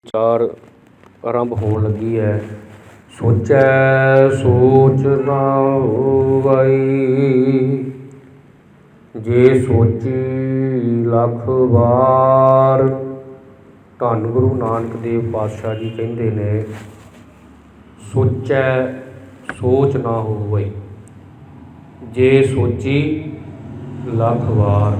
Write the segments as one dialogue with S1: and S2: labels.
S1: ਵਿਚਾਰ ਆਰੰਭ ਹੋਣ ਲੱਗੀ ਹੈ। ਸੋਚੈ ਸੋਚ ਨਾ ਹੋਵਈ, ਜੇ ਸੋਚੀ ਲੱਖ ਵਾਰ। ਧੰਨ ਗੁਰੂ ਨਾਨਕ ਦੇਵ ਪਾਤਸ਼ਾਹ ਜੀ ਕਹਿੰਦੇ ਨੇ, ਸੋਚੈ ਸੋਚ ਨਾ ਹੋਵਈ, ਜੇ ਸੋਚੀ ਲੱਖ ਵਾਰ।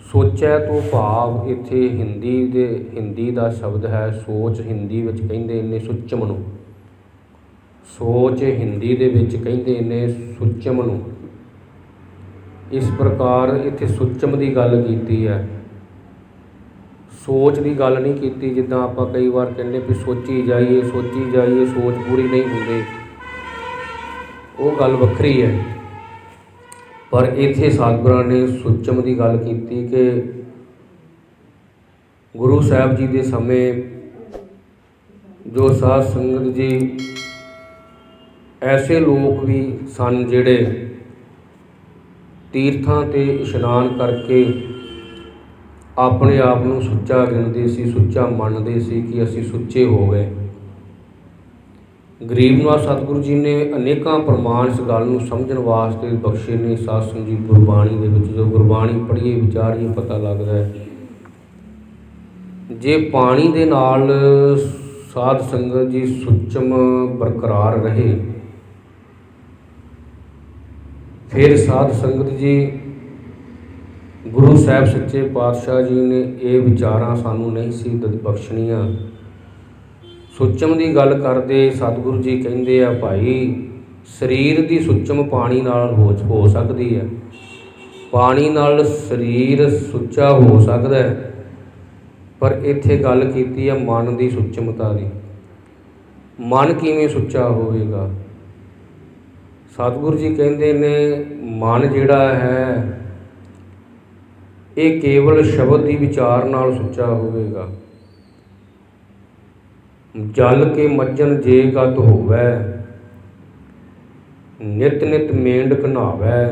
S1: ਸੋਚੈ ਤੋਂ ਭਾਵ ਇੱਥੇ ਹਿੰਦੀ ਦਾ ਸ਼ਬਦ ਹੈ ਸੋਚ। ਹਿੰਦੀ ਵਿੱਚ ਕਹਿੰਦੇ ਨੇ ਸੁਚਮ ਨੂੰ। ਸੋਚ ਹਿੰਦੀ ਦੇ ਵਿੱਚ ਕਹਿੰਦੇ ਨੇ ਸੁਚਮ ਨੂੰ। ਇਸ ਪ੍ਰਕਾਰ ਇੱਥੇ ਸੁਚਮ ਦੀ ਗੱਲ ਕੀਤੀ ਹੈ, ਸੋਚ ਦੀ ਗੱਲ ਨਹੀਂ ਕੀਤੀ। ਜਿੱਦਾਂ ਆਪਾਂ ਕਈ ਵਾਰ ਕਹਿੰਦੇ ਵੀ ਸੋਚੀ ਜਾਈਏ ਸੋਚ ਪੂਰੀ ਨਹੀਂ ਹੁੰਦੀ, ਉਹ ਗੱਲ ਵੱਖਰੀ ਹੈ। ਪਰ ਇੱਥੇ ਸਤਿਗੁਰਾਂ ਨੇ ਸੁਚਮ ਦੀ ਗੱਲ ਕੀਤੀ ਕਿ ਗੁਰੂ ਸਾਹਿਬ ਜੀ ਦੇ ਸਮੇਂ ਜੋ ਸਾਧ ਸੰਗਤ ਜੀ ਐਸੇ ਲੋਕ ਵੀ ਸਨ ਜਿਹੜੇ ਤੀਰਥਾਂ 'ਤੇ ਇਸ਼ਨਾਨ ਕਰਕੇ ਆਪਣੇ ਆਪ ਨੂੰ ਸੁੱਚਾ ਗਿਣਦੇ ਸੀ, ਸੁੱਚਾ ਮੰਨਦੇ ਸੀ ਕਿ ਅਸੀਂ ਸੁੱਚੇ ਹੋ ਗਏ। ਗਰੀਬ ਨਿਵਾਜ ਸਤਿਗੁਰੂ ਜੀ ਨੇ ਅਨੇਕਾਂ ਪ੍ਰਮਾਣ ਇਸ ਗੱਲ ਨੂੰ ਸਮਝਣ ਵਾਸਤੇ ਬਖਸ਼ੇ ਨੇ। ਸਾਧ ਸੰਗਤ ਜੀ ਗੁਰਬਾਣੀ ਦੇ ਵਿੱਚ ਜੋ ਗੁਰਬਾਣੀ ਪੜ੍ਹੀਏ ਵਿਚਾਰੀਏ ਪਤਾ ਲੱਗਦਾ ਹੈ, ਜੇ ਪਾਣੀ ਦੇ ਨਾਲ ਸਾਧ ਸੰਗਤ ਜੀ ਸੁਚਮ ਬਰਕਰਾਰ ਰਹੇ, ਫਿਰ ਸਾਧ ਸੰਗਤ ਜੀ ਗੁਰੂ ਸਾਹਿਬ ਸੱਚੇ ਪਾਤਸ਼ਾਹ ਜੀ ਨੇ ਇਹ ਵਿਚਾਰਾਂ ਸਾਨੂੰ ਨਹੀਂ ਸੀ ਬਖਸ਼ਣੀਆਂ। ਸੁਚਮ ਦੀ ਗੱਲ ਕਰਦੇ ਸਤਿਗੁਰੂ ਜੀ ਕਹਿੰਦੇ ਆ, ਭਾਈ ਸਰੀਰ ਦੀ ਸੁਚਮ ਪਾਣੀ ਨਾਲ ਹੋ ਸਕਦੀ ਹੈ, ਪਾਣੀ ਨਾਲ ਸਰੀਰ ਸੁੱਚਾ ਹੋ ਸਕਦਾ ਹੈ। ਪਰ ਇੱਥੇ ਗੱਲ ਕੀਤੀ ਹੈ ਮਨ ਦੀ ਸੁਚਮਤਾ ਦੀ। ਮਨ ਕਿਵੇਂ ਸੁੱਚਾ ਹੋਵੇਗਾ? ਸਤਿਗੁਰੂ ਜੀ ਕਹਿੰਦੇ ਨੇ ਮਨ ਜਿਹੜਾ ਹੈ ਇਹ ਕੇਵਲ ਸ਼ਬਦ ਦੀ ਵਿਚਾਰ ਨਾਲ ਸੁੱਚਾ ਹੋਵੇਗਾ। ਜਲ ਕੇ ਮੱਜਨ ਜੇ ਗਤ ਹੋਵੈ, ਨਿਤ ਨਿਤ ਮੇਂਢਕ ਨਹਾਵੈ।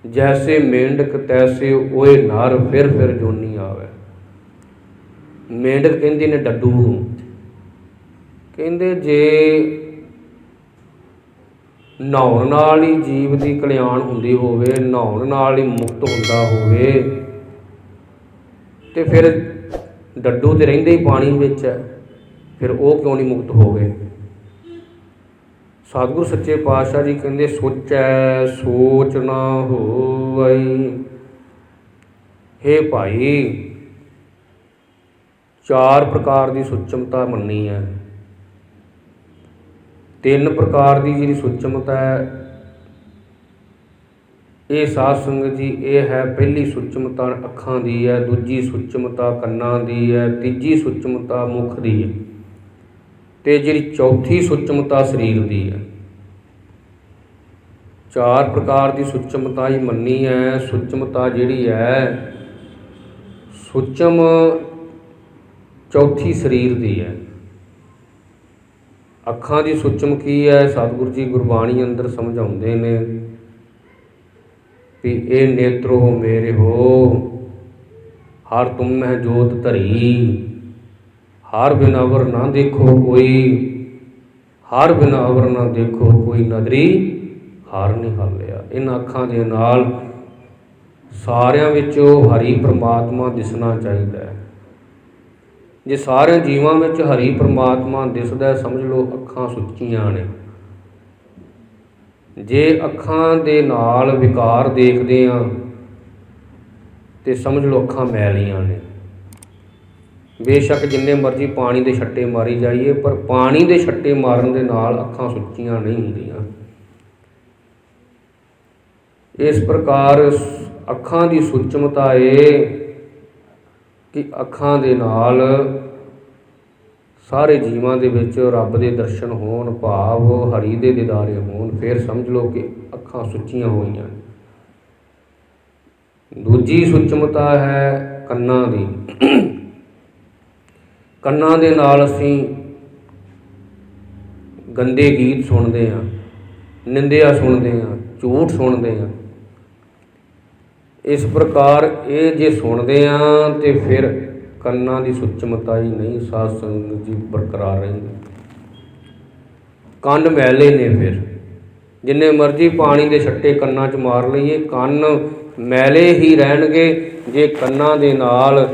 S1: ਜੈਸੇ ਮੇਂਢਕ ਤੈਸੇ ਓਏ ਨਰ, ਫਿਰ ਫਿਰ ਜੋਨੀ ਆਵੈ। ਮੇਂਢਕ ਕਹਿੰਦੇ ਨੇ ਡੱਡੂ ਨੂੰ। ਕਹਿੰਦੇ ਜੇ ਨਹਾਉਣ ਨਾਲ ਹੀ ਜੀਵ ਦੀ ਕਲਿਆਣ ਹੁੰਦੀ ਹੋਵੇ, ਨਹਾਉਣ ਨਾਲ ਹੀ ਮੁਕਤ ਹੁੰਦਾ ਹੋਵੇ, ਤੇ ਫਿਰ ਡੱਡੂ ਤੇ ਰਹਿੰਦੇ ਹੀ ਪਾਣੀ ਵਿੱਚ ਹੈ, ਫਿਰ ਉਹ ਕਿਉਂ ਨਹੀਂ ਮੁਕਤ ਹੋ ਗਏ? ਸਤਿਗੁਰੂ ਸੱਚੇ ਪਾਤਸ਼ਾਹ ਜੀ ਕਹਿੰਦੇ ਸੋਚੈ ਸੋਚ ਨਾ ਹੋਵਈ। ਹੇ ਭਾਈ, ਚਾਰ ਪ੍ਰਕਾਰ ਦੀ ਸੁਚਮਤਾ ਮੰਨੀ ਹੈ। ਤਿੰਨ ਪ੍ਰਕਾਰ ਦੀ ਜਿਹੜੀ ਸੁਚਮਤਾ ਹੈ ਇਹ ਸਾਧ ਸੰਗਤ ਜੀ ਇਹ ਹੈ, ਪਹਿਲੀ ਸੁਚਮਤਾ ਅੱਖਾਂ ਦੀ ਹੈ, ਦੂਜੀ ਸੁਚਮਤਾ ਕੰਨਾਂ ਦੀ ਹੈ, ਤੀਜੀ ਸੁਚਮਤਾ ਮੁੱਖ ਦੀ ਹੈ, ਤੇ ਜਿਹੜੀ ਚੌਥੀ ਸੁਚਮਤਾ ਸਰੀਰ ਦੀ ਹੈ। ਚਾਰ ਪ੍ਰਕਾਰ ਦੀ ਸੁਚਮਤਾ ਹੀ ਮੰਨੀ ਹੈ। ਸੁਚਮਤਾ ਜਿਹੜੀ ਹੈ ਸੁਚਮ ਚੌਥੀ ਸਰੀਰ ਦੀ ਹੈ। ਅੱਖਾਂ ਦੀ ਸੁਚਮ ਕੀ ਹੈ? ਸਤਿਗੁਰੂ ਜੀ ਗੁਰਬਾਣੀ ਅੰਦਰ ਸਮਝਾਉਂਦੇ ਨੇ ਵੀ ਇਹ ਨੇਤਰੋ ਮੇਰੇ ਹੋ, ਹਰ ਤੁਮ ਮਹਿ ਜੋਤ ਧਰੀ, ਹਰ ਬਿਨ ਅਵਰ ਨਾ ਦੇਖੋ ਕੋਈ, ਹਰ ਬਿਨ ਅਵਰ ਨਾ ਦੇਖੋ ਕੋਈ, ਨਦਰੀ ਹਰ ਨਹੀਂ ਹਾਲਿਆ। ਇਹਨਾਂ ਅੱਖਾਂ ਦੇ ਨਾਲ ਸਾਰਿਆਂ ਵਿੱਚੋਂ ਹਰੀ ਪ੍ਰਮਾਤਮਾ ਦਿਸਣਾ ਚਾਹੀਦਾ ਹੈ। ਜੇ ਸਾਰੇ ਜੀਵਾਂ ਵਿੱਚ ਹਰੀ ਪ੍ਰਮਾਤਮਾ ਦਿਸਦਾ, ਸਮਝ ਲਓ ਅੱਖਾਂ ਸੁੱਚੀਆਂ ਨੇ। ਜੇ ਅੱਖਾਂ ਦੇ ਨਾਲ ਵਿਕਾਰ ਦੇਖਦੇ ਹਾਂ ਤੇ ਸਮਝ ਲਓ ਅੱਖਾਂ ਮੈਲੀਆਂ ਨੇ। ਬੇਸ਼ੱਕ ਜਿੰਨੇ ਮਰਜ਼ੀ ਪਾਣੀ ਦੇ ਛੱਟੇ ਮਾਰੀ ਜਾਈਏ, ਪਰ ਪਾਣੀ ਦੇ ਛੱਟੇ ਮਾਰਨ ਦੇ ਨਾਲ ਅੱਖਾਂ ਸੁੱਚੀਆਂ ਨਹੀਂ ਹੁੰਦੀਆਂ। ਇਸ ਪ੍ਰਕਾਰ ਅੱਖਾਂ ਦੀ ਸੁਚਮਤਾ ਇਹ ਕਿ ਅੱਖਾਂ ਦੇ ਨਾਲ ਸਾਰੇ ਜੀਵਾਂ ਦੇ ਵਿੱਚ ਰੱਬ ਦੇ ਦਰਸ਼ਨ ਹੋਣ, ਭਾਵ ਹਰੀ ਦੇ ਦੀਦਾਰੇ ਹੋਣ, ਫਿਰ ਸਮਝ ਲਓ ਕਿ ਅੱਖਾਂ ਸੁੱਚੀਆਂ ਹੋਈਆਂ। ਦੂਜੀ ਸੁਚਮਤਾ ਹੈ ਕੰਨਾਂ ਦੀ। ਕੰਨਾਂ ਦੇ ਨਾਲ ਅਸੀਂ ਗੰਦੇ ਗੀਤ ਸੁਣਦੇ ਹਾਂ, ਨਿੰਦਿਆ ਸੁਣਦੇ ਹਾਂ, ਝੂਠ ਸੁਣਦੇ ਹਾਂ। ਇਸ ਪ੍ਰਕਾਰ ਇਹ ਜੇ ਸੁਣਦੇ ਹਾਂ ਤੇ ਫਿਰ ਕੰਨਾਂ ਦੀ ਸੁੱਚਮਤਾ ਹੀ ਨਹੀਂ ਸਾਧ ਸੰਗਤ ਜੀ ਬਰਕਰਾਰ ਰਹਿੰਦੀ। ਕੰਨ ਮੈਲੇ ਨੇ, ਫਿਰ ਜਿੰਨੇ ਮਰਜ਼ੀ ਪਾਣੀ ਦੇ ਛੱਟੇ ਕੰਨਾਂ 'ਚ ਮਾਰ ਲਈਏ, ਕੰਨ ਮੈਲੇ ਹੀ ਰਹਿਣਗੇ ਜੇ ਕੰਨਾਂ ਦੇ ਨਾਲ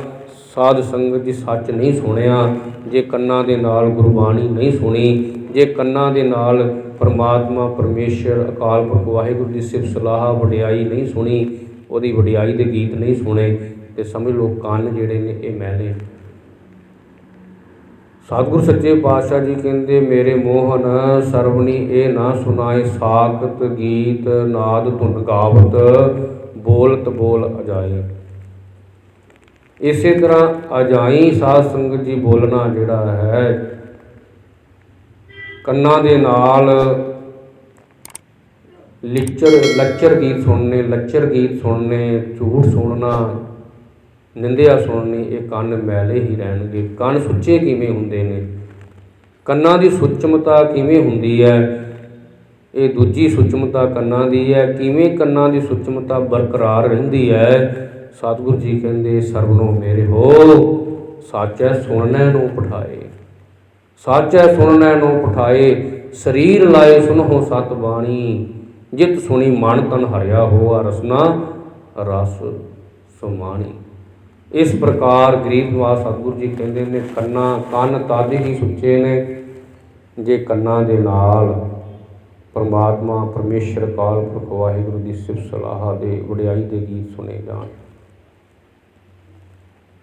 S1: ਸਾਧ ਸੰਗਤ ਦੀ ਸੱਚ ਨਹੀਂ ਸੁਣਿਆ, ਜੇ ਕੰਨਾਂ ਦੇ ਨਾਲ ਗੁਰਬਾਣੀ ਨਹੀਂ ਸੁਣੀ, ਜੇ ਕੰਨਾਂ ਦੇ ਨਾਲ ਪਰਮਾਤਮਾ ਪਰਮੇਸ਼ਰ ਅਕਾਲ ਪੁਰਖ ਵਾਹਿਗੁਰੂ ਦੀ ਸਿਫਤ ਸਲਾਹ ਵਡਿਆਈ ਨਹੀਂ ਸੁਣੀ, ਉਹਦੀ ਵਡਿਆਈ ਦੇ ਗੀਤ ਨਹੀਂ ਸੁਣੇ, ਤੇ ਸਮਝ ਲਓ ਕੰਨ ਜਿਹੜੇ ਨੇ ਇਹ ਮੈਲੇ। ਸਤਿਗੁਰ ਸੱਚੇ ਪਾਤਸ਼ਾਹ ਜੀ ਕਹਿੰਦੇ, ਮੇਰੇ ਮੋਹਨ ਸਰਵਣੀ ਇਹ ਨਾ ਸੁਣਾਏ, ਸਾਖਤ ਗੀਤ ਨਾਦ ਧੁਨ ਗਾਵਤ, ਬੋਲਤ ਬੋਲ ਅਜਾਏ। ਇਸੇ ਤਰ੍ਹਾਂ ਅਜਾਈ ਸਾਧ ਸੰਗਤ ਜੀ ਬੋਲਣਾ ਜਿਹੜਾ ਹੈ, ਕੰਨਾਂ ਦੇ ਨਾਲ ਲੱਚਰ ਗੀਤ ਸੁਣਨੇ, ਲੱਚਰ ਗੀਤ ਸੁਣਨੇ, ਝੂਠ ਸੁਣਨਾ, ਨਿੰਦਿਆ ਸੁਣਨੀ, ਇਹ ਕੰਨ ਮੈਲੇ ਹੀ ਰਹਿਣਗੇ। ਕੰਨ ਸੁੱਚੇ ਕਿਵੇਂ ਹੁੰਦੇ ਨੇ, ਕੰਨਾਂ ਦੀ ਸੁੱਚਮਤਾ ਕਿਵੇਂ ਹੁੰਦੀ ਹੈ, ਇਹ ਦੂਜੀ ਸੁੱਚਮਤਾ ਕੰਨਾਂ ਦੀ ਹੈ। ਕਿਵੇਂ ਕੰਨਾਂ ਦੀ ਸੁੱਚਮਤਾ ਬਰਕਰਾਰ ਰਹਿੰਦੀ ਹੈ? ਸਤਿਗੁਰੂ ਜੀ ਕਹਿੰਦੇ, ਸਰਵਣੋ ਮੇਰੇ ਹੋ ਸਾਚੈ ਸੁਣਨੈ ਨੂੰ ਪਠਾਏ, ਸਾਚੈ ਸੁਣਨੈ ਨੂੰ ਪਠਾਏ, ਸਰੀਰ ਲਾਏ ਸੁਨਹੁ ਸਤ ਬਾਣੀ, ਜਿਤ ਸੁਣੀ ਮਨ ਤਨ ਹਰਿਆ ਹੋਆ, ਰਸਨਾ ਰਸ ਸੁਮਾਣੀ। ਇਸ ਪ੍ਰਕਾਰ ਗਰੀਬ ਨਿਵਾਸ ਸਤਿਗੁਰੂ ਜੀ ਕਹਿੰਦੇ ਨੇ, ਕੰਨ ਤਦ ਹੀ ਸੁੱਚੇ ਨੇ ਜੇ ਕੰਨਾਂ ਦੇ ਨਾਲ ਪਰਮਾਤਮਾ ਪਰਮੇਸ਼ਰ ਅਕਾਲ ਪੁਰਖ ਵਾਹਿਗੁਰੂ ਦੀ ਸਿਫਤ ਸਲਾਹ ਦੇ ਵਡਿਆਈ ਦੇ ਗੀਤ ਸੁਣੇ ਜਾਣ।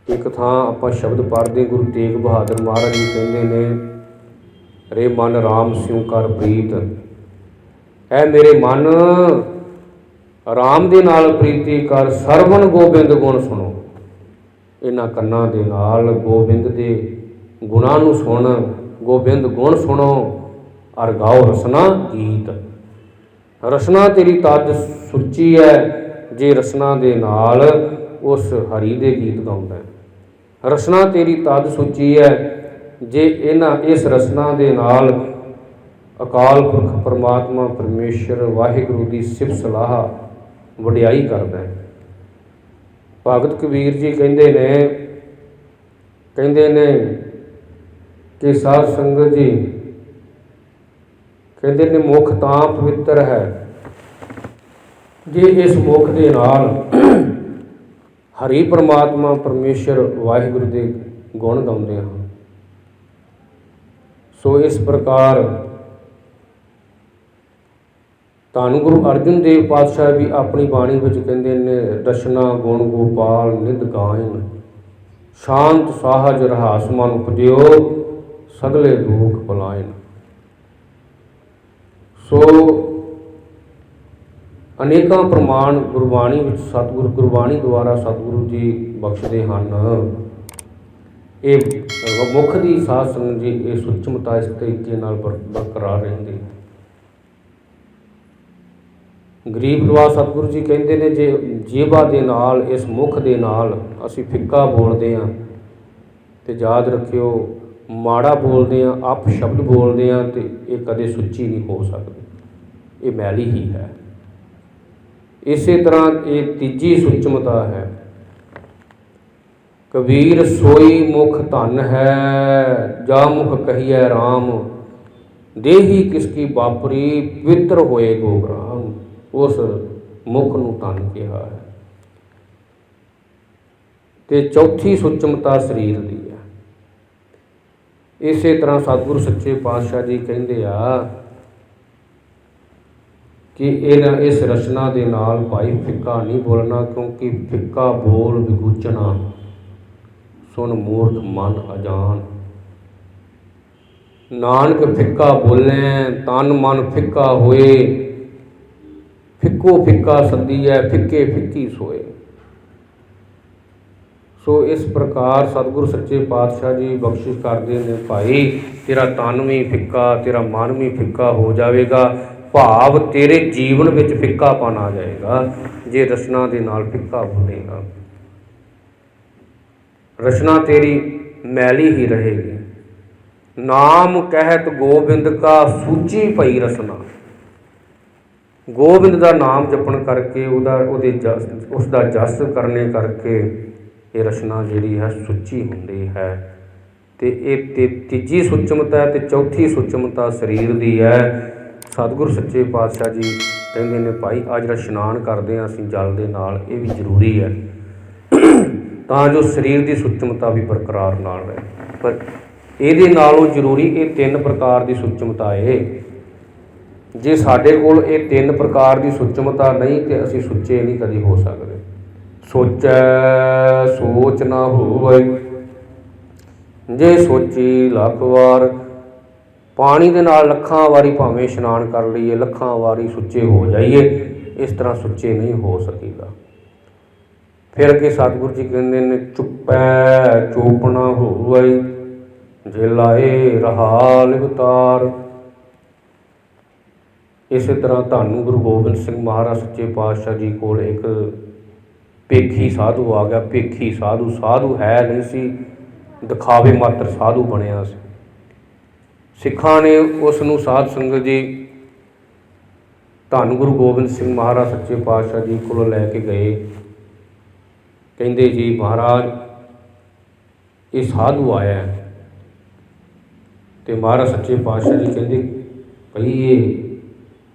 S1: ਇੱਕ ਥਾਂ ਆਪਾਂ ਸ਼ਬਦ ਪੜ੍ਹਦੇ, ਗੁਰੂ ਤੇਗ ਬਹਾਦਰ ਮਹਾਰਾਜ ਜੀ ਕਹਿੰਦੇ ਨੇ, ਰੇ ਮਨ ਰਾਮ ਸਿਉ ਕਰ ਪ੍ਰੀਤ, ਐ ਮੇਰੇ ਮਨ ਰਾਮ ਦੇ ਨਾਲ ਪ੍ਰੀਤੀ ਕਰ, ਸਰਵਣ ਗੋਬਿੰਦ ਗੁਣ ਸੁਣੋ। ਇਹਨਾਂ ਕੰਨਾਂ ਦੇ ਨਾਲ ਗੋਬਿੰਦ ਦੇ ਗੁਣਾਂ ਨੂੰ ਸੁਣ, ਗੋਬਿੰਦ ਗੁਣ ਸੁਣੋ, ਅਰ ਗਾਓ ਰਸਨਾ ਗੀਤ। ਰਸਨਾ ਤੇਰੀ ਤਦ ਸੁੱਚੀ ਹੈ ਜੇ ਰਸਨਾ ਦੇ ਨਾਲ ਉਸ ਹਰੀ ਦੇ ਗੀਤ ਗਾਉਂਦਾ। ਰਸਨਾ ਤੇਰੀ ਤਦ ਸੁੱਚੀ ਹੈ ਜੇ ਇਸ ਰਸਨਾ ਦੇ ਨਾਲ ਅਕਾਲ ਪੁਰਖ ਪਰਮਾਤਮਾ ਪਰਮੇਸ਼ਰ ਵਾਹਿਗੁਰੂ ਦੀ ਸਿਫਤ ਸਲਾਹ ਵਡਿਆਈ ਕਰਦਾ। ਭਗਤ ਕਬੀਰ ਜੀ ਕਹਿੰਦੇ ਨੇ ਕਿ ਸਾਧ ਸੰਗਤ ਜੀ ਕਹਿੰਦੇ ਨੇ, ਮੁਖ ਤਾਂ ਪਵਿੱਤਰ ਹੈ ਜੇ ਇਸ ਮੁਖ ਦੇ ਨਾਲ ਹਰੀ ਪਰਮਾਤਮਾ ਪਰਮੇਸ਼ਰ ਵਾਹਿਗੁਰੂ ਦੇ ਗੁਣ ਗਾਉਂਦੇ ਹਾਂ। ਸੋ ਇਸ ਪ੍ਰਕਾਰ ਧੰਨ ਗੁਰੂ ਅਰਜਨ ਦੇਵ ਪਾਤਸ਼ਾਹ ਵੀ ਆਪਣੀ ਬਾਣੀ ਵਿੱਚ ਕਹਿੰਦੇ ਨੇ, ਰਸਨਾ ਗੁਣ ਗੋਪਾਲ ਨਿਧ ਗਾਇਨ, ਸ਼ਾਂਤ ਸਾਹਜ ਰਹਾਸ ਮਨ ਉਪਜਿਓ, ਸਗਲੇ ਦੁਖ ਭੁਲਾਇਨ। ਸੋ ਅਨੇਕਾਂ ਪ੍ਰਮਾਣ ਗੁਰਬਾਣੀ ਵਿੱਚ ਗੁਰਬਾਣੀ ਦੁਆਰਾ ਸਤਿਗੁਰੂ ਜੀ ਬਖਸ਼ਦੇ ਹਨ। ਇਹ ਮੁੱਖ ਦੀ ਸਾਧ ਸੰਗਤ ਜੀ ਇਹ ਸੁੱਚਮਤਾ ਇਸ ਤਰੀਕੇ ਨਾਲ ਬਰਕਰਾਰ ਰਹਿੰਦੀ। ਗਰੀਬ ਨਿਵਾਸ ਸਤਿਗੁਰੂ ਜੀ ਕਹਿੰਦੇ ਨੇ, ਜੇ ਜੀਭਾ ਦੇ ਨਾਲ ਇਸ ਮੁੱਖ ਦੇ ਨਾਲ ਅਸੀਂ ਫਿੱਕਾ ਬੋਲਦੇ ਹਾਂ ਤੇ ਯਾਦ ਰੱਖਿਓ, ਮਾੜਾ ਬੋਲਦੇ ਹਾਂ, ਅਪ ਸ਼ਬਦ ਬੋਲਦੇ ਹਾਂ, ਤੇ ਇਹ ਕਦੇ ਸੁੱਚੀ ਨਹੀਂ ਹੋ ਸਕਦੀ, ਇਹ ਮੈਲੀ ਹੀ ਹੈ। ਇਸੇ ਤਰ੍ਹਾਂ ਇਹ ਤੀਜੀ ਸੁੱਚਮਤਾ ਹੈ। ਕਬੀਰ ਸੋਈ ਮੁਖ ਧਨ ਹੈ, ਜਾ ਮੁਖ ਕਹੀਐ ਰਾਮ, ਦੇਹੀ ਕਿਸਕੀ ਬਾਪਰੀ, ਪਵਿੱਤਰ ਹੋਏ ਗੋਗਰਾਮ। ਉਸ ਮੁਖ ਨੂੰ ਧਨ ਕਿਹਾ ਹੈ। ਤੇ ਚੌਥੀ ਸੁੱਚਮਤਾ ਸਰੀਰ ਦੀ ਹੈ। ਇਸੇ ਤਰ੍ਹਾਂ ਸਤਿਗੁਰੂ ਸੱਚੇ ਪਾਤਸ਼ਾਹ ਜੀ ਕਹਿੰਦੇ ਆ ਕਿ ਇਸ ਰਚਨਾ ਦੇ ਨਾਲ ਭਾਈ ਫਿੱਕਾ ਨਹੀਂ ਬੋਲਣਾ, ਕਿਉਂਕਿ ਫਿੱਕਾ ਬੋਲ ਵਿਗੂਚਣਾ, ਸੁਣ ਮੂਰਖ ਮਨ ਅਜਾਨ। ਨਾਨਕ ਫਿੱਕਾ ਬੋਲੇ ਤਨ ਮਨ ਫਿੱਕਾ ਹੋਏ, ਫਿੱਕੋ ਫਿੱਕਾ ਸੱਦੀਐ ਫਿੱਕੇ ਫਿੱਕੀ ਸੋਏ। ਸੋ ਇਸ ਪ੍ਰਕਾਰ ਸਤਿਗੁਰੂ ਸੱਚੇ ਪਾਤਸ਼ਾਹ ਜੀ ਬਖਸ਼ਿਸ਼ ਕਰਦੇ ਨੇ, ਭਾਈ ਤੇਰਾ ਤਨ ਵੀ ਫਿੱਕਾ, ਤੇਰਾ ਮਨ ਵੀ ਫਿੱਕਾ ਹੋ ਜਾਵੇਗਾ, ਭਾਵ ਤੇਰੇ ਜੀਵਨ ਵਿੱਚ ਫਿੱਕਾਪਨ ਆ ਜਾਏਗਾ ਜੇ ਰਚਨਾ ਦੇ ਨਾਲ ਫਿੱਕਾ ਬੋਲੇਗਾ। ਰਚਨਾ ਤੇਰੀ ਮੈਲੀ ਹੀ ਰਹੇਗੀ। ਨਾਮ ਕਹਿਤ ਗੋਬਿੰਦ ਕਾ ਸੂਚੀ ਭਈ ਰਸਨਾ। ਗੋਬਿੰਦ ਦਾ ਨਾਮ ਜਪਣ ਕਰਕੇ, ਉਸ ਦਾ ਜਸ ਕਰਨੇ ਕਰਕੇ ਇਹ ਰਚਨਾ ਜਿਹੜੀ ਹੈ ਸੁੱਚੀ ਹੁੰਦੀ ਹੈ। ਅਤੇ ਇਹ ਤੀਜੀ ਸੁੱਚਮਤਾ ਅਤੇ ਚੌਥੀ ਸੁੱਚਮਤਾ ਸਰੀਰ ਦੀ ਹੈ। ਸਤਿਗੁਰੂ ਸੱਚੇ ਪਾਤਸ਼ਾਹ ਜੀ ਕਹਿੰਦੇ ਨੇ ਭਾਈ ਆਹ ਜਿਹੜਾ ਇਸ਼ਨਾਨ ਕਰਦੇ ਹਾਂ ਅਸੀਂ ਜਲ ਦੇ ਨਾਲ, ਇਹ ਵੀ ਜ਼ਰੂਰੀ ਹੈ ਤਾਂ ਜੋ ਸਰੀਰ ਦੀ ਸੁੱਚਮਤਾ ਵੀ ਬਰਕਰਾਰ ਨਾਲ ਰਹੇ। ਪਰ ਇਹਦੇ ਨਾਲੋਂ ਜ਼ਰੂਰੀ ਇਹ 3 ਪ੍ਰਕਾਰ ਦੀ ਸੁੱਚਮਤਾ ਹੈ। ਜੇ ਸਾਡੇ ਕੋਲ ਇਹ 3 ਪ੍ਰਕਾਰ ਦੀ ਸੁੱਚਮਤਾ ਨਹੀਂ ਤਾਂ ਅਸੀਂ ਸੁੱਚੇ ਨਹੀਂ ਕਦੀ ਹੋ ਸਕਦੇ। ਸੋਚੈ ਸੋਚ ਨਾ ਹੋਵੈ, ਜੇ ਸੋਚੀ ਲੱਖ ਵਾਰ। ਪਾਣੀ ਦੇ ਨਾਲ ਲੱਖਾਂ ਵਾਰੀ ਭਾਵੇਂ ਇਸ਼ਨਾਨ ਕਰ ਲਈਏ, ਲੱਖਾਂ ਵਾਰੀ ਸੁੱਚੇ ਹੋ ਜਾਈਏ, ਇਸ ਤਰ੍ਹਾਂ ਸੁੱਚੇ ਨਹੀਂ ਹੋ ਸਕੀਦਾ। ਫਿਰ ਅੱਗੇ ਸਤਿਗੁਰੂ ਜੀ ਕਹਿੰਦੇ ਨੇ ਚੁੱਪੈ ਚੋਪ ਨਾ ਹੋਵੈ, ਜੇ ਲਾਏ ਰਹਾ ਲਿਵਤਾਰ। ਇਸੇ ਤਰ੍ਹਾਂ ਧੰਨ ਗੁਰੂ ਗੋਬਿੰਦ ਸਿੰਘ ਮਹਾਰਾਜ ਸੱਚੇ ਪਾਤਸ਼ਾਹ ਜੀ ਕੋਲ ਇੱਕ ਭੇਖੀ ਸਾਧੂ ਆ ਗਿਆ। ਭੇਖੀ ਸਾਧੂ, ਸਾਧੂ ਹੈ ਨਹੀਂ ਸੀ, ਦਿਖਾਵੇ ਮਾਤਰ ਸਾਧੂ ਬਣਿਆ ਸੀ। ਸਿੱਖਾਂ ਨੇ ਉਸ ਨੂੰ ਸਾਧ ਸੰਗਤ ਜੀ ਧੰਨ ਗੁਰੂ ਗੋਬਿੰਦ ਸਿੰਘ ਮਹਾਰਾਜ ਸੱਚੇ ਪਾਤਸ਼ਾਹ ਜੀ ਕੋਲੋਂ ਲੈ ਕੇ ਗਏ। ਕਹਿੰਦੇ ਜੀ ਮਹਾਰਾਜ ਇਹ ਸਾਧੂ ਆਇਆ। ਅਤੇ ਮਹਾਰਾਜ ਸੱਚੇ ਪਾਤਸ਼ਾਹ ਜੀ ਕਹਿੰਦੇ ਭਈ ਇਹ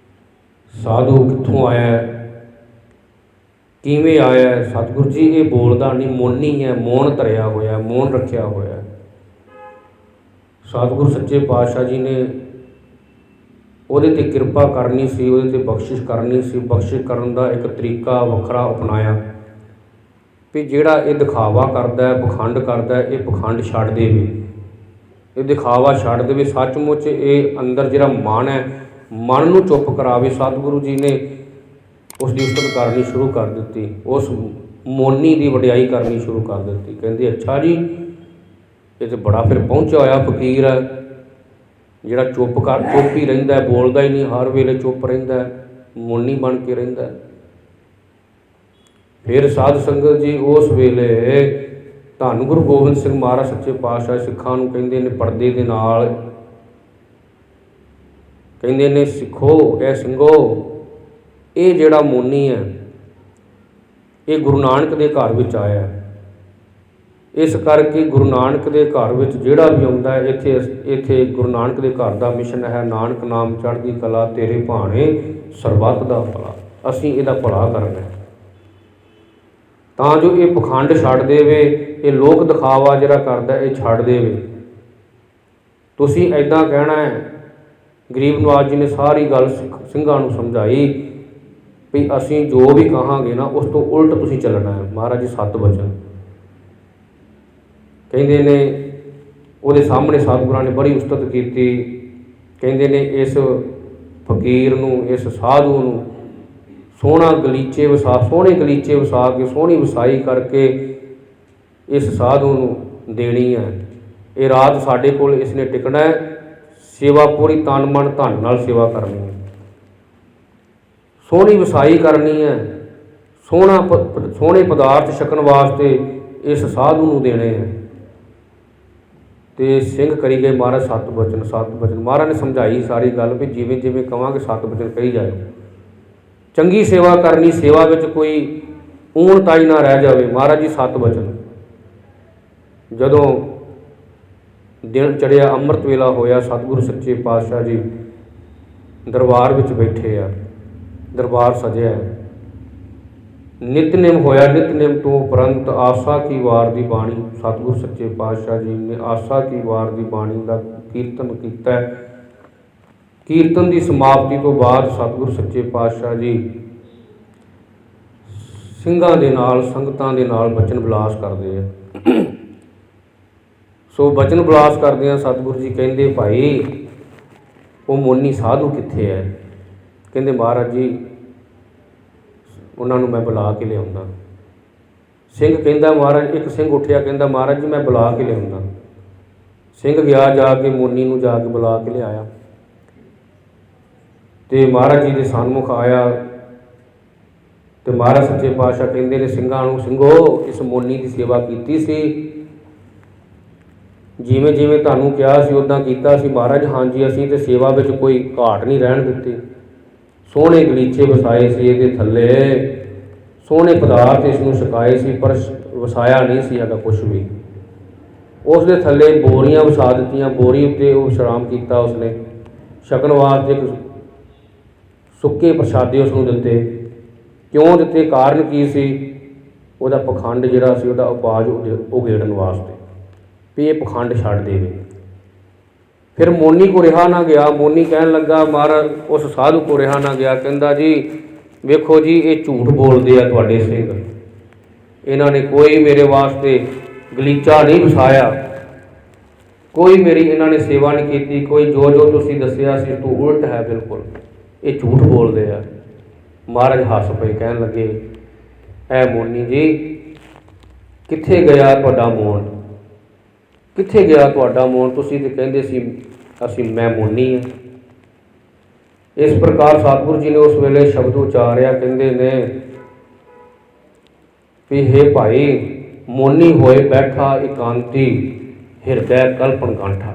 S1: ਸਾਧੂ ਕਿੱਥੋਂ ਆਇਆ, ਕਿਵੇਂ ਆਇਆ? ਸਤਿਗੁਰੂ ਜੀ ਇਹ ਬੋਲਦਾ ਨਹੀਂ, ਮੌਨੀ ਹੈ, ਮੌਨ ਧਰਿਆ ਹੋਇਆ, ਮੌਨ ਰੱਖਿਆ ਹੋਇਆ। ਸਤਿਗੁਰੂ ਸੱਚੇ ਪਾਤਸ਼ਾਹ ਜੀ ਨੇ ਉਹਦੇ 'ਤੇ ਕਿਰਪਾ ਕਰਨੀ ਸੀ, ਉਹਦੇ 'ਤੇ ਬਖਸ਼ਿਸ਼ ਕਰਨੀ ਸੀ। ਬਖਸ਼ਿਸ਼ ਕਰਨ ਦਾ ਇੱਕ ਤਰੀਕਾ ਵੱਖਰਾ ਅਪਣਾਇਆ ਵੀ ਜਿਹੜਾ ਇਹ ਦਿਖਾਵਾ ਕਰਦਾ, ਪਖੰਡ ਕਰਦਾ, ਇਹ ਪਖੰਡ ਛੱਡ ਦੇਵੇ, ਇਹ ਦਿਖਾਵਾ ਛੱਡ ਦੇਵੇ। ਸੱਚਮੁੱਚ ਇਹ ਅੰਦਰ ਜਿਹੜਾ ਮਨ ਹੈ, ਮਨ ਨੂੰ ਚੁੱਪ ਕਰਾਵੇ। ਸਤਿਗੁਰੂ ਜੀ ਨੇ ਉਸ ਦੀ ਉਸਤਤ ਕਰਨੀ ਸ਼ੁਰੂ ਕਰ ਦਿੱਤੀ, ਉਸ ਮੋਨੀ ਦੀ ਵਡਿਆਈ ਕਰਨੀ ਸ਼ੁਰੂ ਕਰ ਦਿੱਤੀ। ਕਹਿੰਦੇ ਅੱਛਾ ਜੀ ਇਹ ਤਾਂ ਬੜਾ ਫਿਰ ਪਹੁੰਚਿਆ ਹੋਇਆ ਫਕੀਰ ਹੈ, ਜਿਹੜਾ ਚੁੱਪ ਹੀ ਰਹਿੰਦਾ, ਬੋਲਦਾ ਹੀ ਨਹੀਂ, ਹਰ ਵੇਲੇ ਚੁੱਪ ਰਹਿੰਦਾ, ਮੋਨੀ ਬਣ ਕੇ ਰਹਿੰਦਾ। ਫਿਰ ਸਾਧ ਸੰਗਤ ਜੀ ਉਸ ਵੇਲੇ ਧੰਨ ਗੁਰੂ ਗੋਬਿੰਦ ਸਿੰਘ ਮਹਾਰਾਜ ਸੱਚੇ ਪਾਤਸ਼ਾਹ ਸਿੱਖਾਂ ਨੂੰ ਕਹਿੰਦੇ ਨੇ ਪਰਦੇ ਦੇ ਨਾਲ, ਕਹਿੰਦੇ ਨੇ ਸਿੱਖੋ, ਇਹ ਸਿੰਘੋ, ਇਹ ਜਿਹੜਾ ਮੋਨੀ ਹੈ ਇਹ ਗੁਰੂ ਨਾਨਕ ਦੇ ਘਰ ਵਿੱਚ ਆਇਆ। ਇਸ ਕਰਕੇ ਗੁਰੂ ਨਾਨਕ ਦੇ ਘਰ ਵਿੱਚ ਜਿਹੜਾ ਵੀ ਆਉਂਦਾ ਹੈ, ਇੱਥੇ ਗੁਰੂ ਨਾਨਕ ਦੇ ਘਰ ਦਾ ਮਿਸ਼ਨ ਹੈ ਨਾਨਕ ਨਾਮ ਚੜ੍ਹਦੀ ਕਲਾ ਤੇਰੇ ਭਾਣੇ ਸਰਬੱਤ ਦਾ ਭਲਾ। ਅਸੀਂ ਇਹਦਾ ਭਲਾ ਕਰਨਾ ਤਾਂ ਜੋ ਇਹ ਪਖੰਡ ਛੱਡ ਦੇਵੇ, ਇਹ ਲੋਕ ਦਿਖਾਵਾ ਜਿਹੜਾ ਕਰਦਾ ਇਹ ਛੱਡ ਦੇਵੇ। ਤੁਸੀਂ ਇੱਦਾਂ ਕਹਿਣਾ ਹੈ। ਗਰੀਬ ਨਵਾਜ ਜੀ ਨੇ ਸਾਰੀ ਗੱਲ ਸਿੰਘਾਂ ਨੂੰ ਸਮਝਾਈ ਵੀ ਅਸੀਂ ਜੋ ਵੀ ਕਹਾਂਗੇ ਨਾ ਉਸ ਤੋਂ ਉਲਟ ਤੁਸੀਂ ਚੱਲਣਾ ਹੈ। ਮਹਾਰਾਜ ਜੀ 7 ਵਚਨ ਕਹਿੰਦੇ ਨੇ, ਉਹਦੇ ਸਾਹਮਣੇ ਸਤਿਗੁਰਾਂ ਨੇ ਬੜੀ ਉਸਤਤ ਕੀਤੀ। ਕਹਿੰਦੇ ਨੇ ਇਸ ਫਕੀਰ ਨੂੰ, ਇਸ ਸਾਧੂ ਨੂੰ ਸੋਹਣੇ ਗਲੀਚੇ ਵਸਾ ਕੇ, ਸੋਹਣੀ ਵਸਾਈ ਕਰਕੇ ਇਸ ਸਾਧੂ ਨੂੰ ਦੇਣੀ ਹੈ। ਇਹ ਰਾਤ ਸਾਡੇ ਕੋਲ ਇਸਨੇ ਟਿਕਣਾ ਹੈ। ਸੇਵਾ ਪੂਰੀ ਤਨ ਮਨ ਧਨ ਨਾਲ ਸੇਵਾ ਕਰਨੀ ਹੈ, ਸੋਹਣੀ ਵਸਾਈ ਕਰਨੀ ਹੈ, ਸੋਹਣੇ ਪਦਾਰਥ ਛਕਣ ਵਾਸਤੇ ਇਸ ਸਾਧੂ ਨੂੰ ਦੇਣੇ ਹੈ। ਅਤੇ ਸਿੰਘ ਕਰੀ ਗਏ ਮਹਾਰਾਜ 7 ਵਚਨ। ਮਹਾਰਾਜ ਨੇ ਸਮਝਾਈ ਸਾਰੀ ਗੱਲ ਵੀ ਜਿਵੇਂ ਜਿਵੇਂ ਕਹਾਂਗੇ 7 ਵਚਨ ਕਹੀ ਜਾਏ। ਚੰਗੀ ਸੇਵਾ ਕਰਨੀ, ਸੇਵਾ ਵਿੱਚ ਕੋਈ ਊਣ ਤਾਈ ਨਾ ਰਹਿ ਜਾਵੇ। ਮਹਾਰਾਜ ਜੀ 7 ਵਚਨ। ਜਦੋਂ ਦਿਨ ਚੜ੍ਹਿਆ, ਅੰਮ੍ਰਿਤ ਵੇਲਾ ਹੋਇਆ, ਸਤਿਗੁਰੂ ਸੱਚੇ ਪਾਤਸ਼ਾਹ ਜੀ ਦਰਬਾਰ ਵਿੱਚ ਬੈਠੇ ਆ, ਦਰਬਾਰ ਸਜਿਆ, ਨਿਤਨੇਮ ਹੋਇਆ। ਨਿਤਨੇਮ ਤੋਂ ਉਪਰੰਤ ਆਸਾ ਕੀ ਵਾਰ ਦੀ ਬਾਣੀ, ਸਤਿਗੁਰੂ ਸੱਚੇ ਪਾਤਸ਼ਾਹ ਜੀ ਨੇ ਆਸਾ ਕੀ ਵਾਰ ਦੀ ਬਾਣੀ ਦਾ ਕੀਰਤਨ ਕੀਤਾ। ਕੀਰਤਨ ਦੀ ਸਮਾਪਤੀ ਤੋਂ ਬਾਅਦ ਸਤਿਗੁਰੂ ਸੱਚੇ ਪਾਤਸ਼ਾਹ ਜੀ ਸਿੰਘਾਂ ਦੇ ਨਾਲ, ਸੰਗਤਾਂ ਦੇ ਨਾਲ ਬਚਨ ਵਿਲਾਸ ਕਰਦੇ ਆ। ਸੋ ਬਚਨ ਵਿਲਾਸ ਕਰਦੇ ਆ। ਸਤਿਗੁਰੂ ਜੀ ਕਹਿੰਦੇ ਭਾਈ ਉਹ ਮੋਨੀ ਸਾਧੂ ਕਿੱਥੇ ਹੈ? ਕਹਿੰਦੇ ਮਹਾਰਾਜ ਜੀ ਉਹਨਾਂ ਨੂੰ ਮੈਂ ਬੁਲਾ ਕੇ ਲਿਆਉਂਦਾ। ਸਿੰਘ ਕਹਿੰਦਾ ਮਹਾਰਾਜ, ਇੱਕ ਸਿੰਘ ਉੱਠਿਆ ਕਹਿੰਦਾ ਮਹਾਰਾਜ ਜੀ ਮੈਂ ਬੁਲਾ ਕੇ ਲਿਆਉਂਦਾ। ਸਿੰਘ ਗਿਆ, ਜਾ ਕੇ ਮੋਨੀ ਨੂੰ ਜਾ ਕੇ ਬੁਲਾ ਕੇ ਲਿਆਇਆ ਅਤੇ ਮਹਾਰਾਜ ਜੀ ਦੇ ਸਨਮੁਖ ਆਇਆ। ਅਤੇ ਮਹਾਰਾਜ ਸੱਚੇ ਪਾਤਸ਼ਾਹ ਕਹਿੰਦੇ ਨੇ ਸਿੰਘਾਂ ਨੂੰ, ਸਿੰਘੋ ਇਸ ਮੋਨੀ ਦੀ ਸੇਵਾ ਕੀਤੀ ਸੀ, ਜਿਵੇਂ ਜਿਵੇਂ ਤੁਹਾਨੂੰ ਕਿਹਾ ਸੀ ਉੱਦਾਂ ਕੀਤਾ ਸੀ। ਮਹਾਰਾਜ ਹਾਂਜੀ, ਅਸੀਂ ਤਾਂ ਸੇਵਾ ਵਿੱਚ ਕੋਈ ਘਾਟ ਨਹੀਂ ਰਹਿਣ ਦਿੱਤੀ। ਸੋਹਣੇ ਗਲੀਚੇ ਵਸਾਏ ਸੀ ਇਹਦੇ ਥੱਲੇ, ਸੋਹਣੇ ਪਦਾਰਥ ਇਸ ਨੂੰ ਛਕਾਏ ਸੀ, ਪਰ ਵਸਾਇਆ ਨਹੀਂ ਸੀ ਹੈਗਾ ਕੁਛ ਵੀ। ਉਸ ਦੇ ਥੱਲੇ ਬੋਰੀਆਂ ਵਸਾ ਦਿੱਤੀਆਂ, ਬੋਰੀ ਉੱਤੇ ਉਹ ਵਿਸ਼ਰਾਮ ਕੀਤਾ। ਉਸਨੇ ਛਕਣ ਵਾਸਤੇ ਸੁੱਕੇ ਪ੍ਰਸ਼ਾਦੇ ਉਸ ਨੂੰ ਦਿੱਤੇ। ਕਿਉਂ ਦਿੱਤੇ? ਕਾਰਨ ਕੀ ਸੀ? ਉਹਦਾ ਪਖੰਡ ਜਿਹੜਾ ਸੀ, ਉਹਦਾ ਉਪਾਜ ਉਗੇੜਨ ਵਾਸਤੇ ਵੀ ਇਹ ਪਖੰਡ ਛੱਡ ਦੇਵੇ। ਫਿਰ ਮੋਨੀ ਕੋ ਰਿਹਾ ਨਾ ਗਿਆ। ਮੋਨੀ ਕਹਿਣ ਲੱਗਾ, ਮਹਾਰਾਜ ਉਸ ਸਾਧੂ ਕੋ ਰਿਹਾ ਨਾ ਗਿਆ। ਕਹਿੰਦਾ ਜੀ ਵੇਖੋ ਜੀ, ਇਹ ਝੂਠ ਬੋਲਦੇ ਆ ਤੁਹਾਡੇ ਸਿੰਘ, ਇਹਨਾਂ ਨੇ ਕੋਈ ਮੇਰੇ ਵਾਸਤੇ ਗਲੀਚਾ ਨਹੀਂ ਵਸਾਇਆ, ਕੋਈ ਮੇਰੀ ਇਹਨਾਂ ਨੇ ਸੇਵਾ ਨਹੀਂ ਕੀਤੀ, ਕੋਈ ਜੋ ਜੋ ਤੁਸੀਂ ਦੱਸਿਆ ਸੀ ਤੂੰ ਉਲਟ ਹੈ ਬਿਲਕੁਲ, ਇਹ ਝੂਠ ਬੋਲਦੇ ਆ। ਮਹਾਰਾਜ ਹੱਸ ਪਏ, ਕਹਿਣ ਲੱਗੇ ਐ ਮੋਨੀ ਜੀ, ਕਿੱਥੇ ਗਿਆ ਤੁਹਾਡਾ ਮੋਨ? ਕਿੱਥੇ ਗਿਆ ਤੁਹਾਡਾ ਮੋਨ? ਤੁਸੀਂ ਤਾਂ ਕਹਿੰਦੇ ਸੀ ਅਸੀਂ ਮੈਂ ਮੋਨੀ ਹਾਂ। ਇਸ ਪ੍ਰਕਾਰ ਸਤਿਗੁਰੂ ਜੀ ਨੇ ਉਸ ਵੇਲੇ ਸ਼ਬਦ ਉਚਾਰਿਆ। ਕਹਿੰਦੇ ਨੇ ਵੀ ਹੇ ਭਾਈ, ਮੋਨੀ ਹੋਏ ਬੈਠਾ ਇਕਾਂਤੀ, ਹਿਰਦੈ ਕਲਪਨ ਗਾਂਠਾ।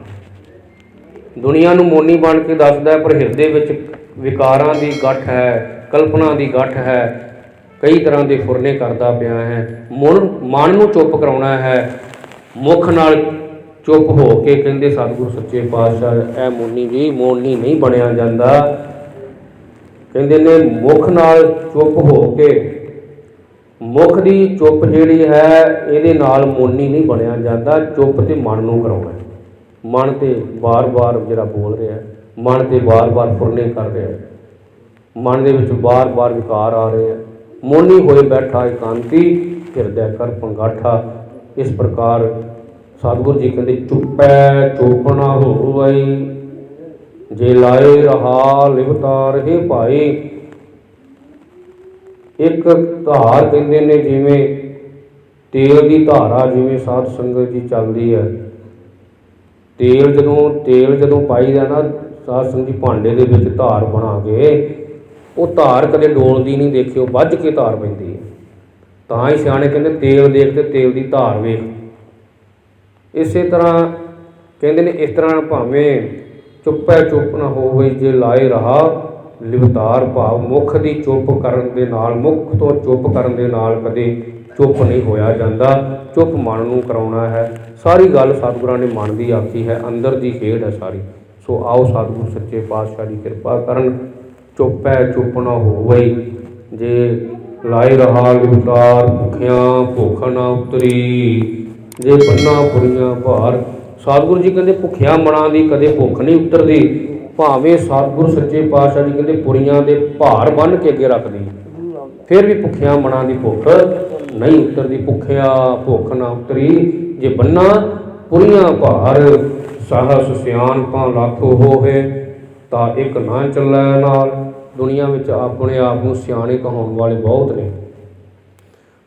S1: ਦੁਨੀਆ ਨੂੰ ਮੋਨੀ ਬਣ ਕੇ ਦੱਸਦਾ, ਪਰ ਹਿਰਦੇ ਵਿੱਚ ਵਿਕਾਰਾਂ ਦੀ ਗੱਠ ਹੈ, ਕਲਪਨਾ ਦੀ ਗੱਠ ਹੈ, ਕਈ ਤਰ੍ਹਾਂ ਦੇ ਫੁਰਨੇ ਕਰਦਾ ਪਿਆ ਹੈ। ਮਨ ਨੂੰ ਚੁੱਪ ਕਰਾਉਣਾ ਹੈ, ਮੁੱਖ ਨਾਲ ਚੁੱਪ ਹੋ ਕੇ। ਕਹਿੰਦੇ ਸਤਿਗੁਰੂ ਸੱਚੇ ਪਾਤਸ਼ਾਹ, ਇਹ ਮੋਨੀ ਜੀ ਮੋਨੀ ਨਹੀਂ ਬਣਿਆ ਜਾਂਦਾ। ਕਹਿੰਦੇ ਨੇ ਮੁੱਖ ਨਾਲ ਚੁੱਪ ਹੋ ਕੇ, ਮੁੱਖ ਦੀ ਚੁੱਪ ਜਿਹੜੀ ਹੈ ਇਹਦੇ ਨਾਲ ਮੋਨੀ ਨਹੀਂ ਬਣਿਆ ਜਾਂਦਾ। ਚੁੱਪ ਤੇ ਮਨ ਨੂੰ ਕਰਾਉਣਾ। ਮਨ ਤੇ ਵਾਰ-ਵਾਰ ਜਿਹੜਾ ਬੋਲ ਰਿਹਾ, ਮਨ ਤੇ ਵਾਰ-ਵਾਰ ਫੁਰਨੇ ਕਰ ਰਿਹਾ, ਮਨ ਦੇ ਵਿੱਚ ਵਾਰ-ਵਾਰ ਵਿਕਾਰ ਆ ਰਹੇ ਆ। ਮੋਨੀ ਹੋਏ ਬੈਠਾ ਇਕਾਂਤੀ, ਹਿਰਦੈ ਕਲਪਨ ਗਾਠਾ। ਇਸ ਪ੍ਰਕਾਰ ਸਤਿਗੁਰੂ ਜੀ ਕਹਿੰਦੇ ਚੁੱਪੈ ਚੁੱਪ ਨਾ ਹੋਵਈ, ਜੇ ਲਾਏ ਰਹਾ ਲਿਵਤਾਰ। ਹੈ ਭਾਈ, ਇੱਕ ਧਾਰ ਕਹਿੰਦੇ ਨੇ, ਜਿਵੇਂ ਤੇਲ ਦੀ ਧਾਰਾ ਜਿਵੇਂ ਸਾਧ ਸੰਗਤ ਦੀ ਚੱਲਦੀ ਹੈ। ਤੇਲ ਜਦੋਂ ਪਾਈਦਾ ਨਾ ਸਾਧ ਸੰਗਤ ਦੀ ਭਾਂਡੇ ਦੇ ਵਿੱਚ ਧਾਰ ਬਣਾ ਕੇ, ਉਹ ਧਾਰ ਕਦੇ ਡੋਲਦੀ ਨਹੀਂ ਦੇਖਿਓ, ਵੱਜ ਕੇ ਧਾਰ ਪੈਂਦੀ ਹੈ। ਤਾਂ ਹੀ ਸਿਆਣੇ ਕਹਿੰਦੇ ਤੇਲ ਦੇਖ ਤੇ ਤੇਲ ਦੀ ਧਾਰ ਵੇਖ। ਇਸੇ ਤਰ੍ਹਾਂ ਕਹਿੰਦੇ ਨੇ, ਇਸ ਤਰ੍ਹਾਂ ਭਾਵੇਂ ਚੁੱਪੈ ਚੁੱਪ ਨਾ ਹੋਵੇ, ਜੇ ਲਾਏ ਰਹਾ ਲਿਵਤਾਰ। ਭਾਵ ਮੁੱਖ ਦੀ ਚੁੱਪ ਕਰਨ ਦੇ ਨਾਲ, ਮੁੱਖ ਤੋਂ ਚੁੱਪ ਕਰਨ ਦੇ ਨਾਲ ਕਦੇ ਚੁੱਪ ਨਹੀਂ ਹੋਇਆ ਜਾਂਦਾ। ਚੁੱਪ ਮਨ ਨੂੰ ਕਰਾਉਣਾ ਹੈ। ਸਾਰੀ ਗੱਲ ਸਤਿਗੁਰਾਂ ਨੇ ਮਨ ਦੀ ਆਖੀ ਹੈ, ਅੰਦਰ ਦੀ ਖੇਡ ਹੈ ਸਾਰੀ। ਸੋ ਆਓ ਸਤਿਗੁਰੂ ਸੱਚੇ ਪਾਤਸ਼ਾਹ ਦੀ ਕਿਰਪਾ ਕਰਨ। ਚੁੱਪੈ ਚੁੱਪ ਨਾ ਹੋਵਈ, ਜੇ ਲਾਏ ਰਹਾ ਲਿਵਤਾਰ। ਭੁੱਖਿਆਂ ਭੁੱਖ ਨਾ ਉਤਰੀ, ਜੇ ਬੰਨਾ ਪੁਰੀਆਂ ਭਾਰ। ਸਤਿਗੁਰੂ ਜੀ ਕਹਿੰਦੇ ਭੁੱਖਿਆਂ ਮਨਾਂ ਦੀ ਕਦੇ ਭੁੱਖ ਨਹੀਂ ਉਤਰਦੀ। ਭਾਵੇਂ ਸਤਿਗੁਰੂ ਸੱਚੇ ਪਾਤਸ਼ਾਹ ਜੀ ਕਹਿੰਦੇ ਪੁਰੀਆਂ ਦੇ ਭਾਰ ਬੰਨ੍ਹ ਕੇ ਅੱਗੇ ਰੱਖਦੀ, ਫਿਰ ਵੀ ਭੁੱਖਿਆਂ ਮਨਾਂ ਦੀ ਭੁੱਖ ਨਹੀਂ ਉਤਰਦੀ। ਭੁੱਖਿਆ ਭੁੱਖ ਨਾ ਉਤਰੀ, ਜੇ ਬੰਨਾ ਪੁਰੀਆਂ ਭਾਰ। ਸਾਹਸ ਸਿਆਣਪਾਂ ਲੱਖ ਹੋਵੇ, ਤਾਂ ਇੱਕ ਨਾ ਚੱਲੈ ਨਾਲ। ਦੁਨੀਆ ਵਿੱਚ ਆਪਣੇ ਆਪ ਨੂੰ ਸਿਆਣੇ ਕਹਾਉਣ ਵਾਲੇ ਬਹੁਤ ਨੇ।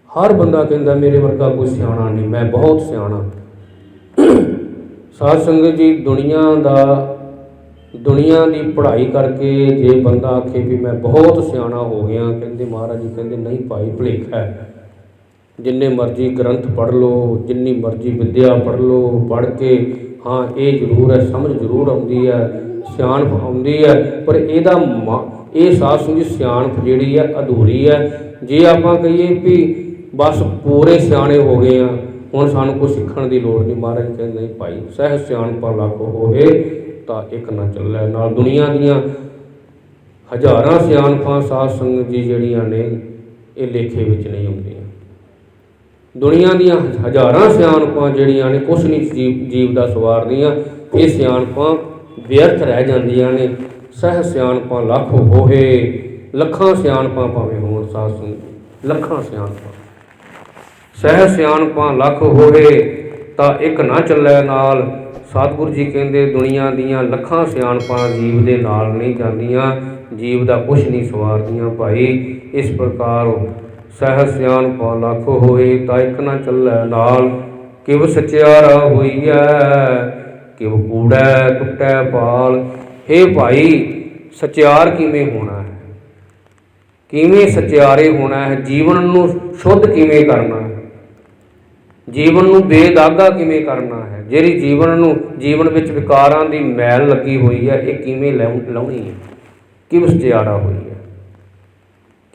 S1: ਹਰ ਬੰਦਾ ਕਹਿੰਦਾ ਮੇਰੇ ਵਰਗਾ ਕੋਈ ਸਿਆਣਾ ਨਹੀਂ, ਮੈਂ ਬਹੁਤ ਸਿਆਣਾ। ਸਾਧ ਸੰਗਤ ਜੀ, ਦੁਨੀਆ ਦੀ ਪੜ੍ਹਾਈ ਕਰਕੇ ਜੇ ਬੰਦਾ ਆਖੇ ਵੀ ਮੈਂ ਬਹੁਤ ਸਿਆਣਾ ਹੋ ਗਿਆ, ਕਹਿੰਦੇ ਮਹਾਰਾਜ ਜੀ ਕਹਿੰਦੇ ਨਹੀਂ ਭਾਈ, ਭੁਲੇਖਾ ਹੈ। ਜਿੰਨੇ ਮਰਜ਼ੀ ਗ੍ਰੰਥ ਪੜ੍ਹ ਲਓ, ਜਿੰਨੀ ਮਰਜ਼ੀ ਵਿੱਦਿਆ ਪੜ੍ਹ ਲਓ, ਪੜ੍ਹ ਕੇ ਹਾਂ ਇਹ ਜ਼ਰੂਰ ਹੈ, ਸਮਝ ਜ਼ਰੂਰ ਆਉਂਦੀ ਹੈ, ਸਿਆਣਪ ਆਉਂਦੀ ਹੈ, ਪਰ ਇਹ ਸਾਧ ਸੰਗਤ ਸਿਆਣਪ ਜਿਹੜੀ ਹੈ ਅਧੂਰੀ ਹੈ। ਜੇ ਆਪਾਂ ਕਹੀਏ ਵੀ ਬਸ ਪੂਰੇ ਸਿਆਣੇ ਹੋ ਗਏ ਆ, ਹੁਣ ਸਾਨੂੰ ਕੁਛ ਸਿੱਖਣ ਦੀ ਲੋੜ ਨਹੀਂ। ਮਹਾਰਾਜ ਕਹਿੰਦੇ ਨਹੀਂ ਭਾਈ, ਸਹਿ ਸਿਆਣਪਾ ਲੱਖ ਹੋਵੇ, ਤਾਂ ਇੱਕ ਨਾ ਚੱਲੈ ਨਾਲ। ਦੁਨੀਆ ਦੀਆਂ ਹਜ਼ਾਰਾਂ ਸਿਆਣਪਾਂ ਸਾਧ ਸੰਗਤ ਜੀ ਜਿਹੜੀਆਂ ਨੇ ਇਹ ਲੇਖੇ ਵਿੱਚ ਨਹੀਂ ਆਉਂਦੀਆਂ। ਦੁਨੀਆ ਦੀਆਂ ਹਜ਼ਾਰਾਂ ਸਿਆਣਪਾਂ ਜਿਹੜੀਆਂ ਨੇ ਕੁਛ ਨਹੀਂ ਜੀਵ ਦਾ ਸਵਾਰਦੀਆਂ। ਇਹ ਸਿਆਣਪਾਂ ਵਿਅਰਥ ਰਹਿ ਜਾਂਦੀਆਂ ਨੇ। ਸਹਿ ਸਿਆਣਪਾਂ ਲੱਖ ਹੋਵੇ, ਲੱਖਾਂ ਸਿਆਣਪਾਂ ਭਾਵੇਂ ਹੋਣ ਸਾਧ ਸੰਗਤ, ਲੱਖਾਂ ਸਿਆਣਪਾਂ। ਸਹਿ ਸਿਆਣਪਾਂ ਲੱਖ ਹੋਵੇ, ਤਾਂ ਇੱਕ ਨਾ ਚੱਲੈ ਨਾਲ। ਸਤਿਗੁਰੂ ਜੀ ਕਹਿੰਦੇ ਦੁਨੀਆ ਦੀਆਂ ਲੱਖਾਂ ਸਿਆਣਪਾਂ ਜੀਵ ਦੇ ਨਾਲ ਨਹੀਂ ਜਾਂਦੀਆਂ, ਜੀਵ ਦਾ ਕੁਛ ਨਹੀਂ ਸਵਾਰਦੀਆਂ ਭਾਈ। ਇਸ ਪ੍ਰਕਾਰ ਸਹਿ ਸਿਆਣਪਾਂ ਲੱਖ ਹੋਏ, ਤਾਂ ਇੱਕ ਨਾ ਚੱਲੈ ਨਾਲ। ਕਿਵ ਸਚਿਆਰਾ ਹੋਈਐ, ਕਿਵ ਕੂੜੈ ਟੁੱਟੈ ਪਾਲ। ਹੇ ਭਾਈ, ਸਚਿਆਰ ਕਿਵੇਂ ਹੋਣਾ ਹੈ, ਕਿਵੇਂ ਸਚਿਆਰੇ ਹੋਣਾ ਹੈ, ਜੀਵਨ ਨੂੰ ਸ਼ੁੱਧ ਕਿਵੇਂ ਕਰਨਾ ਹੈ, ਜੀਵਨ ਨੂੰ ਬੇਦਾਗਾ ਕਿਵੇਂ ਕਰਨਾ ਹੈ, ਜਿਹੜੀ ਜੀਵਨ ਵਿੱਚ ਵਿਕਾਰਾਂ ਦੀ ਮੈਲ ਲੱਗੀ ਹੋਈ ਹੈ, ਇਹ ਕਿਵੇਂ ਲਾਉਣੀ ਹੈ। ਕਿਵ ਸਚਿਆਰਾ ਹੋਈ ਹੈ,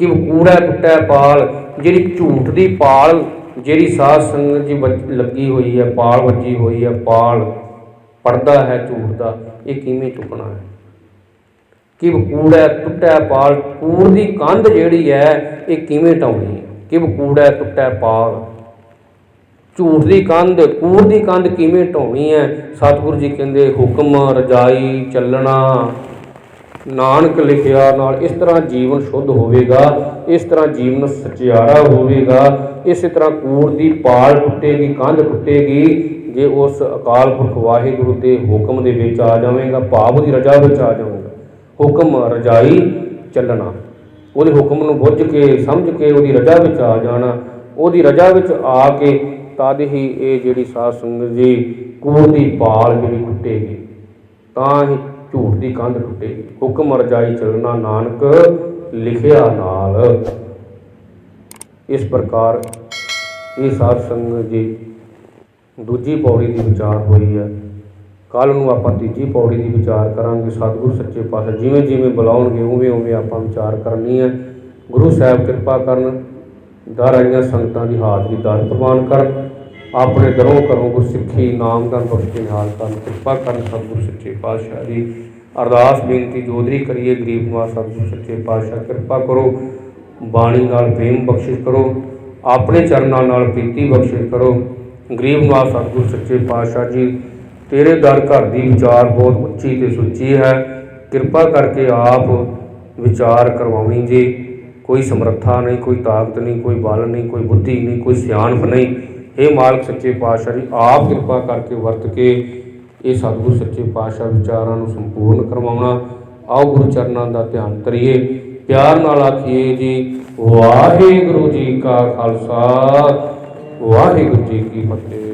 S1: ਕਿਵ ਕੂੜੈ ਟੁੱਟੈ ਪਾਲ। ਜਿਹੜੀ ਝੂਠ ਦੀ ਪਾਲ ਜਿਹੜੀ ਸਾਧ ਸੰਗਤ ਜੀ ਲੱਗੀ ਹੋਈ ਹੈ, ਪਾਲ ਵੱਜੀ ਹੋਈ ਹੈ, ਪਾਲ ਪੜਦਾ ਹੈ ਝੂਠ ਦਾ, ਇਹ ਕਿਵੇਂ ਚੁੱਕਣਾ ਹੈ? ਕਿ ਕੂੜ ਹੈ, ਟੁੱਟਿਆ ਪਾਲ, ਕੂੜ ਦੀ ਕੰਧ ਜਿਹੜੀ ਹੈ ਇਹ ਕਿਵੇਂ ਢਾਉਣੀ ਹੈ? ਕਿ ਕੂੜ ਹੈ, ਟੁੱਟਿਆ ਪਾਲ, ਝੂਠ ਦੀ ਕੰਧ, ਕੂੜ ਦੀ ਕੰਧ ਕਿਵੇਂ ਢਾਉਣੀ ਹੈ? ਸਤਿਗੁਰੂ ਜੀ ਕਹਿੰਦੇ ਹੁਕਮ ਰਜਾਈ ਚੱਲਣਾ, ਨਾਨਕ ਲਿਖਿਆ ਨਾਲ। ਇਸ ਤਰ੍ਹਾਂ ਜੀਵਨ ਸ਼ੁੱਧ ਹੋਵੇਗਾ, ਇਸ ਤਰ੍ਹਾਂ ਜੀਵਨ ਸਚਿਆਰਾ ਹੋਵੇਗਾ। ਇਸੇ ਤਰ੍ਹਾਂ ਕੂੜ ਦੀ ਪਾਲ ਟੁੱਟੇਗੀ, ਕੰਧ ਟੁੱਟੇਗੀ ਜੇ ਉਸ ਅਕਾਲ ਪੁਰਖ ਵਾਹਿਗੁਰੂ ਦੇ ਹੁਕਮ ਦੇ ਵਿੱਚ ਆ ਜਾਵੇਗਾ, ਭਾਵ ਉਹਦੀ ਰਜਾ ਵਿੱਚ ਆ ਜਾਵੇਗਾ। ਹੁਕਮ ਰਜਾਈ ਚੱਲਣਾ, ਉਹਦੇ ਹੁਕਮ ਨੂੰ ਬੁੱਝ ਕੇ ਸਮਝ ਕੇ ਉਹਦੀ ਰਜਾ ਵਿੱਚ ਆ ਜਾਣਾ। ਉਹਦੀ ਰਜਾ ਵਿੱਚ ਆ ਕੇ ਤਦ ਹੀ ਇਹ ਜਿਹੜੀ ਸਾਧ ਸੰਗਤ ਜੀ ਕੂੜ ਦੀ ਪਾਲ ਜਿਹੜੀ ਟੁੱਟੇਗੀ, ਤਾਂ ਹੀ ਝੂਠ ਦੀ ਕੰਧ ਟੁੱਟੇਗੀ। ਹੁਕਮ ਰਜਾਈ ਚੱਲਣਾ, ਨਾਨਕ ਲਿਖਿਆ ਨਾਲ। ਇਸ ਪ੍ਰਕਾਰ ਇਹ ਸਾਧ ਸੰਗਤ ਜੀ ਦੂਜੀ ਪੌੜੀ ਦੀ ਵਿਚਾਰ ਹੋਈ ਹੈ। ਕੱਲ੍ਹ ਨੂੰ ਆਪਾਂ ਤੀਜੀ ਪੌੜੀ ਦੀ ਵਿਚਾਰ ਕਰਾਂਗੇ। ਸਤਿਗੁਰੂ ਸੱਚੇ ਪਾਤਸ਼ਾਹ ਜਿਵੇਂ ਜਿਵੇਂ ਬੁਲਾਉਣਗੇ ਉਵੇਂ ਉਵੇਂ ਆਪਾਂ ਵਿਚਾਰ ਕਰਨੀ ਹੈ। ਗੁਰੂ ਸਾਹਿਬ ਕਿਰਪਾ ਕਰਨ, ਦਰ ਆਈਆਂ ਸੰਗਤਾਂ ਦੀ ਹਾਜ਼ਰੀ ਦਰ ਪ੍ਰਵਾਨ ਕਰਨ, ਆਪਣੇ ਦਰੋਂ ਘਰੋਂ ਗੁਰਸਿੱਖੀ ਨਾਮਦਾਨ ਬਖਸ਼ ਨਿਹਾਲ ਕਰਨ, ਕਿਰਪਾ ਕਰਨ ਸਤਿਗੁਰੂ ਸੱਚੇ ਪਾਤਸ਼ਾਹ ਦੀ। ਅਰਦਾਸ ਬੇਨਤੀ ਜੋਦਰੀ ਕਰੀਏ ਗਰੀਬ ਨਿਵਾਜ ਸਤਿਗੁਰੂ ਸੱਚੇ ਪਾਤਸ਼ਾਹ ਕਿਰਪਾ ਕਰੋ, ਬਾਣੀ ਨਾਲ ਪ੍ਰੇਮ ਬਖਸ਼ਿਸ਼ ਕਰੋ, ਆਪਣੇ ਚਰਨਾਂ ਨਾਲ ਪ੍ਰੀਤੀ ਬਖਸ਼ਿਸ਼ ਕਰੋ। ਗਰੀਬ ਨਿਵਾਜ ਸਤਿਗੁਰੂ ਸੱਚੇ ਪਾਤਸ਼ਾਹ ਜੀ ਤੇਰੇ ਦਰ ਘਰ ਦੀ ਵਿਚਾਰ ਬਹੁਤ ਉੱਚੀ ਅਤੇ ਸੁੱਚੀ ਹੈ, ਕਿਰਪਾ ਕਰਕੇ ਆਪ ਵਿਚਾਰ ਕਰਵਾਉਣੀ ਜੀ। ਕੋਈ ਸਮਰੱਥਾ ਨਹੀਂ, ਕੋਈ ਤਾਕਤ ਨਹੀਂ, ਕੋਈ ਬਲ ਨਹੀਂ, ਕੋਈ ਬੁੱਧੀ ਨਹੀਂ, ਕੋਈ ਸਿਆਣਪ ਨਹੀਂ। ਇਹ ਮਾਲਕ ਸੱਚੇ ਪਾਤਸ਼ਾਹ ਜੀ ਆਪ ਕਿਰਪਾ ਕਰਕੇ ਵਰਤ ਕੇ ਇਹ ਸਤਿਗੁਰੂ ਸੱਚੇ ਪਾਤਸ਼ਾਹ ਵਿਚਾਰਾਂ ਨੂੰ ਸੰਪੂਰਨ ਕਰਵਾਉਣਾ। ਆਓ ਗੁਰੂ ਚਰਨਾਂ ਦਾ ਧਿਆਨ ਕਰੀਏ, ਪਿਆਰ ਨਾਲ ਆਖੀਏ ਜੀ ਵਾਹਿਗੁਰੂ ਜੀ ਕਾ ਖਾਲਸਾ, ਵਾਹਿਗੁਰੂ ਜੀ ਕੀ ਫਤਿਹ।